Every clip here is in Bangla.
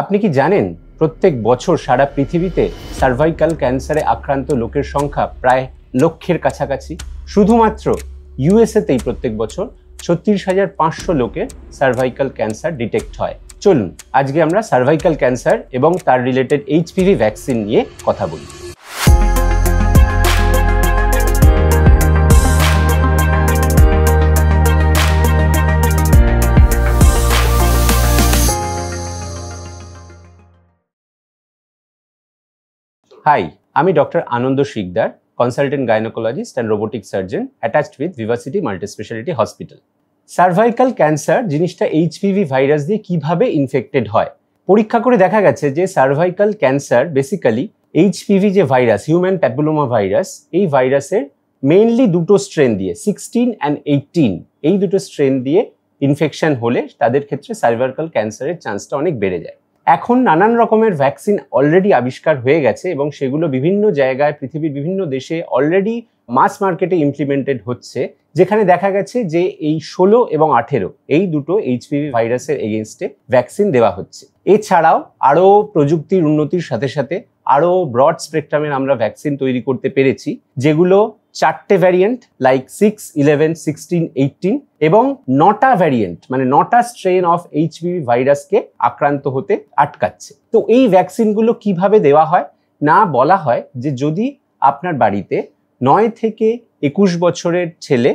আপনি কি জানেন প্রত্যেক বছর সারা পৃথিবীতে সার্ভাইকাল ক্যান্সারে আক্রান্ত লোকের সংখ্যা প্রায় লক্ষের কাছাকাছি। শুধুমাত্র ইউএসএতেই প্রত্যেক বছর 36,500 লোকের সার্ভাইকাল ক্যান্সার ডিটেক্ট হয়। চলুন আজকে আমরা সার্ভাইকাল ক্যান্সার এবং তার রিলেটেড এইচপিভি ভ্যাকসিন নিয়ে কথা বলি। হাই, আমি doctor Anand Sikdar, consultant gynaecologist and robotic surgeon attached with Vivacity multispeciality hospital. Cervical cancer জিনিসটা এইচপিভি ভাইরাস দিয়ে কিভাবে ইনফেক্টেড হয়, পরীক্ষা করে দেখা গেছে যে সার্ভাইকাল ক্যান্সার বেসিক্যালি এইচপিভি যে ভাইরাস, হিউম্যান প্যাপিলোমা ভাইরাস, এই ভাইরাসের মেইনলি দুটো স্ট্রেন দিয়ে 16 অ্যান্ড 18 এই দুটো স্ট্রেন দিয়ে ইনফেকশন হলে তাদের ক্ষেত্রে সার্ভাইকাল ক্যান্সারের চান্সটা অনেক বেড়ে যায়। এখন নানান রকমের ভ্যাকসিন অলরেডি আবিষ্কার হয়ে গেছে এবং সেগুলো বিভিন্ন জায়গায় পৃথিবীর বিভিন্ন দেশে অলরেডি মাস মার্কেটে ইমপ্লিমেন্টেড হচ্ছে, যেখানে দেখা গেছে যে এই 16 এবং 18 এই দুটো এইচপিভি ভাইরাসের এগেনস্টে ভ্যাকসিন দেওয়া হচ্ছে। এছাড়াও আরও প্রযুক্তির উন্নতির সাথে সাথে আরও ব্রড স্পেকট্রামের আমরা ভ্যাকসিন তৈরি করতে পেরেছি, যেগুলো 4টে ভ্যারিয়েন্ট লাইক 6, 11, 16, 18 এবং 9টা ভ্যারিয়েন্ট মানে 9টা স্ট্রেন অফ এইচপিভি ভাইরাসকে আক্রান্ত হতে আটকাচ্ছে। তো এই ভ্যাকসিনগুলো কিভাবে দেওয়া হয়, না বলা হয় যে যদি আপনার বাড়িতে 9 থেকে 21 বছরের ছেলে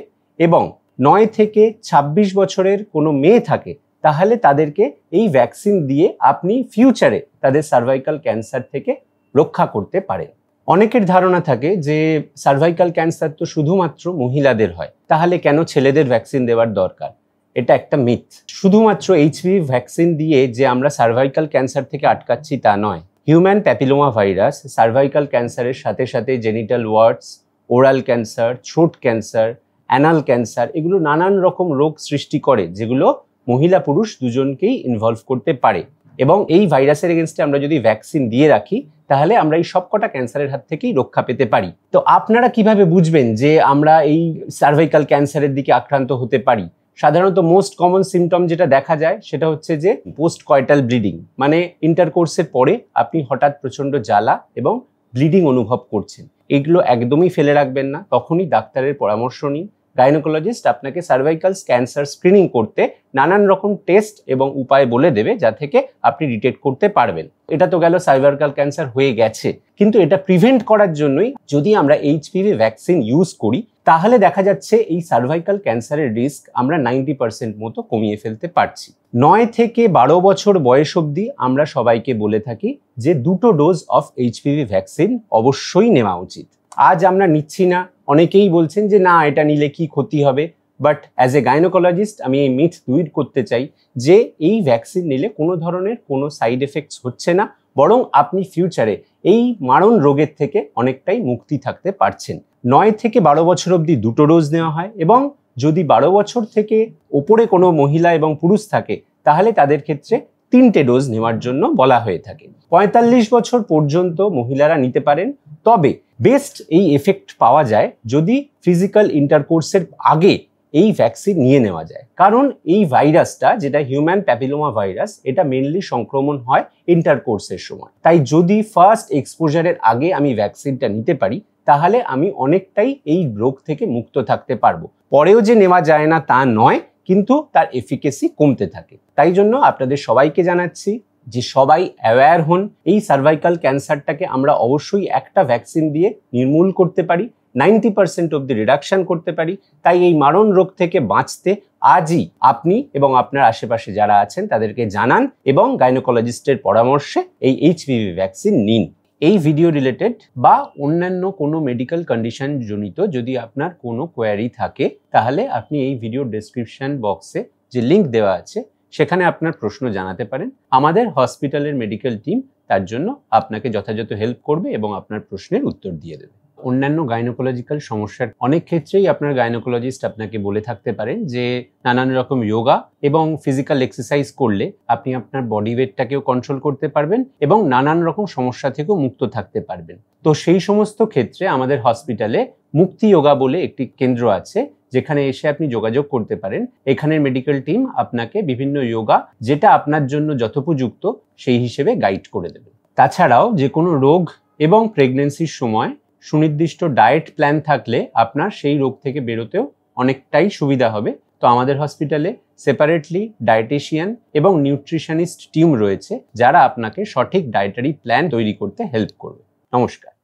এবং 9 থেকে 26 বছরের কোনো মেয়ে থাকে, তাহলে তাদেরকে এই ভ্যাকসিন দিয়ে আপনি ফিউচারে তাদের সার্ভাইকাল ক্যান্সার থেকে রক্ষা করতে পারেন। অনেকের ধারণা থাকে যে সার্ভাইকাল ক্যান্সার তো শুধুমাত্র মহিলাদের হয়, তাহলে কেন ছেলেদের ভ্যাকসিন দেওয়ার দরকার? এটা একটা মিথ। শুধুমাত্র এইচপিভি ভ্যাকসিন দিয়ে যে আমরা সার্ভাইকাল ক্যান্সার থেকে আটকাচ্ছি তা নয়। হিউম্যান প্যাপিলোমা ভাইরাস সার্ভাইকাল ক্যান্সারের সাথে সাথে genital warts, oral cancer, throat cancer, anal cancer, এগুলো নানান রকম রোগ সৃষ্টি করে, যেগুলো মহিলা পুরুষ দুজনকেই ইনভলভ করতে পারে। এবং এই ভাইরাসের এগেনস্টে আমরা যদি ভ্যাকসিন দিয়ে রাখি, তাহলে আমরা এই সবকটা ক্যান্সারের হাত থেকেই রক্ষা পেতে পারি। তো আপনারা কিভাবে বুঝবেন যে আমরা এই সার্ভাইকাল ক্যান্সারের দিকে আক্রান্ত হতে পারি? সাধারণত মোস্ট কমন সিমটম যেটা দেখা যায় সেটা হচ্ছে যে পোস্ট কয়টাল ব্লিডিং, মানে ইন্টারকোর্সের পরে আপনি হঠাৎ প্রচন্ড জ্বালা এবং ব্লিডিং অনুভব করছেন। এগুলো একদমই ফেলে রাখবেন না, তখনই ডাক্তারের পরামর্শ নিন। গাইনোকোলজিস্ট আপনাকে সার্ভাইকাল ক্যান্সার স্ক্রিনিং করতে নানান রকম টেস্ট এবং উপায় বলে দেবে, যা থেকে আপনি ডিটেক্ট করতে পারবেন। এটা তো গেল সার্ভাইকাল ক্যান্সার হয়ে গেছে, কিন্তু এটা প্রিভেন্ট করার জন্যই যদি আমরা এইচপিভি ভ্যাকসিন ইউজ করি, তাহলে দেখা যাচ্ছে এই সার্ভাইকাল ক্যান্সারের রিস্ক আমরা 90% মতো কমিয়ে ফেলতে পারছি। 9 থেকে 12 বছর বয়স অবধি আমরা সবাইকে বলে থাকি যে 2টো ডোজ অফ এইচপিভি ভ্যাকসিন অবশ্যই নেওয়া উচিত। আজ আমরা নিচ্ছি না, অনেকেই বলছেন যে না এটা নিলে কি ক্ষতি হবে, বাট অ্যাজ এ গাইনোকোলজিস্ট আমি এই মিথ দূর করতে চাই যে এই ভ্যাকসিন নিলে কোনো ধরনের কোনো সাইড এফেক্টস হচ্ছে না, বরং আপনি ফিউচারে এই মারণ রোগের থেকে অনেকটাই মুক্তি থাকতে পারছেন। 9 থেকে 12 বছর অবধি 2টো ডোজ নেওয়া হয় এবং যদি 12 বছর থেকে ওপরে কোনো মহিলা এবং পুরুষ থাকে, তাহলে তাদের ক্ষেত্রে 3টে ডোজ নেওয়ার জন্য বলা হয়ে থাকে। 45 বছর পর্যন্ত মহিলারা নিতে পারেন, তবে বেস্ট এই এফেক্ট পাওয়া যায় যদি ফিজিক্যাল ইন্টারকোর্সের আগে এই ভ্যাকসিন নিয়ে নেওয়া যায়। কারণ এই ভাইরাসটা, যেটা হিউম্যান প্যাপিলোমা ভাইরাস, এটা মেনলি সংক্রমণ হয় ইন্টারকোর্সের সময়। তাই যদি ফার্স্ট এক্সপোজারের আগে আমি ভ্যাকসিনটা নিতে পারি, তাহলে আমি অনেকটাই এই রোগ থেকে মুক্ত থাকতে পারবো। পরেও যে নেওয়া যায় না তা নয়, কিন্তু তার এফিকেসি কমতে থাকে। তাই জন্য আপনাদের সবাইকে জানাচ্ছি যে সবাই অ্যাওয়্যার হন। এই সার্ভাইকাল ক্যান্সারটাকে আমরা অবশ্যই একটা ভ্যাকসিন দিয়ে নির্মূল করতে পারি, 90% অবধি রিডাকশন করতে পারি। তাই এই মারণ রোগ থেকে বাঁচতে আজই আপনি এবং আপনার আশেপাশে যারা আছেন তাদেরকে জানান এবং গাইনোকোলজিস্টের পরামর্শে এই এইচপিভি ভ্যাকসিন নিন। এই ভিডিও রিলেটেড বা অন্যান্য কোনো মেডিকেল কন্ডিশন জনিত যদি আপনার কোনো কোয়ারি থাকে, তাহলে আপনি এই ভিডিও ডেসক্রিপশন বক্সে যে লিঙ্ক দেওয়া আছে সেখানে আপনার প্রশ্ন জানাতে পারেন। আমাদের হসপিটালের মেডিকেল টিম তার জন্য আপনাকে যথাযথ হেল্প করবে এবং আপনার প্রশ্নের উত্তর দিয়ে দেবে। অন্যান্য গাইনোকোলজিক্যাল সমস্যার অনেক ক্ষেত্রেই আপনার গাইনোকোলজিস্ট আপনাকে বলে থাকতে পারেন যে নানান রকম যোগা এবং ফিজিক্যাল এক্সারসাইজ করলে আপনি আপনার বডি ওয়েটটাকেও কন্ট্রোল করতে পারবেন এবং নানান রকম সমস্যা থেকেও মুক্ত থাকতে পারবেন। তো সেই সমস্ত ক্ষেত্রে আমাদের হসপিটালে মুক্তি যোগা বলে একটি কেন্দ্র আছে, যেখানে এসে আপনি যোগাযোগ করতে পারেন। এখানের মেডিকেল টিম আপনাকে বিভিন্ন যোগা যেটা আপনার জন্য যথোপযুক্ত সেই হিসেবে গাইড করে দেবে। তাছাড়াও যে কোনো রোগ এবং প্রেগন্যান্সির সময় সুনির্দিষ্ট ডায়েট প্ল্যান থাকলে আপনার সেই রোগ থেকে বেরোতেও অনেকটাই সুবিধা হবে। তো আমাদের হসপিটালে সেপারেটলি ডায়েটিশিয়ান এবং নিউট্রিশনিস্ট টিম রয়েছে যারা আপনাকে সঠিক ডায়েটারি প্ল্যান তৈরি করতে হেল্প করবে। নমস্কার।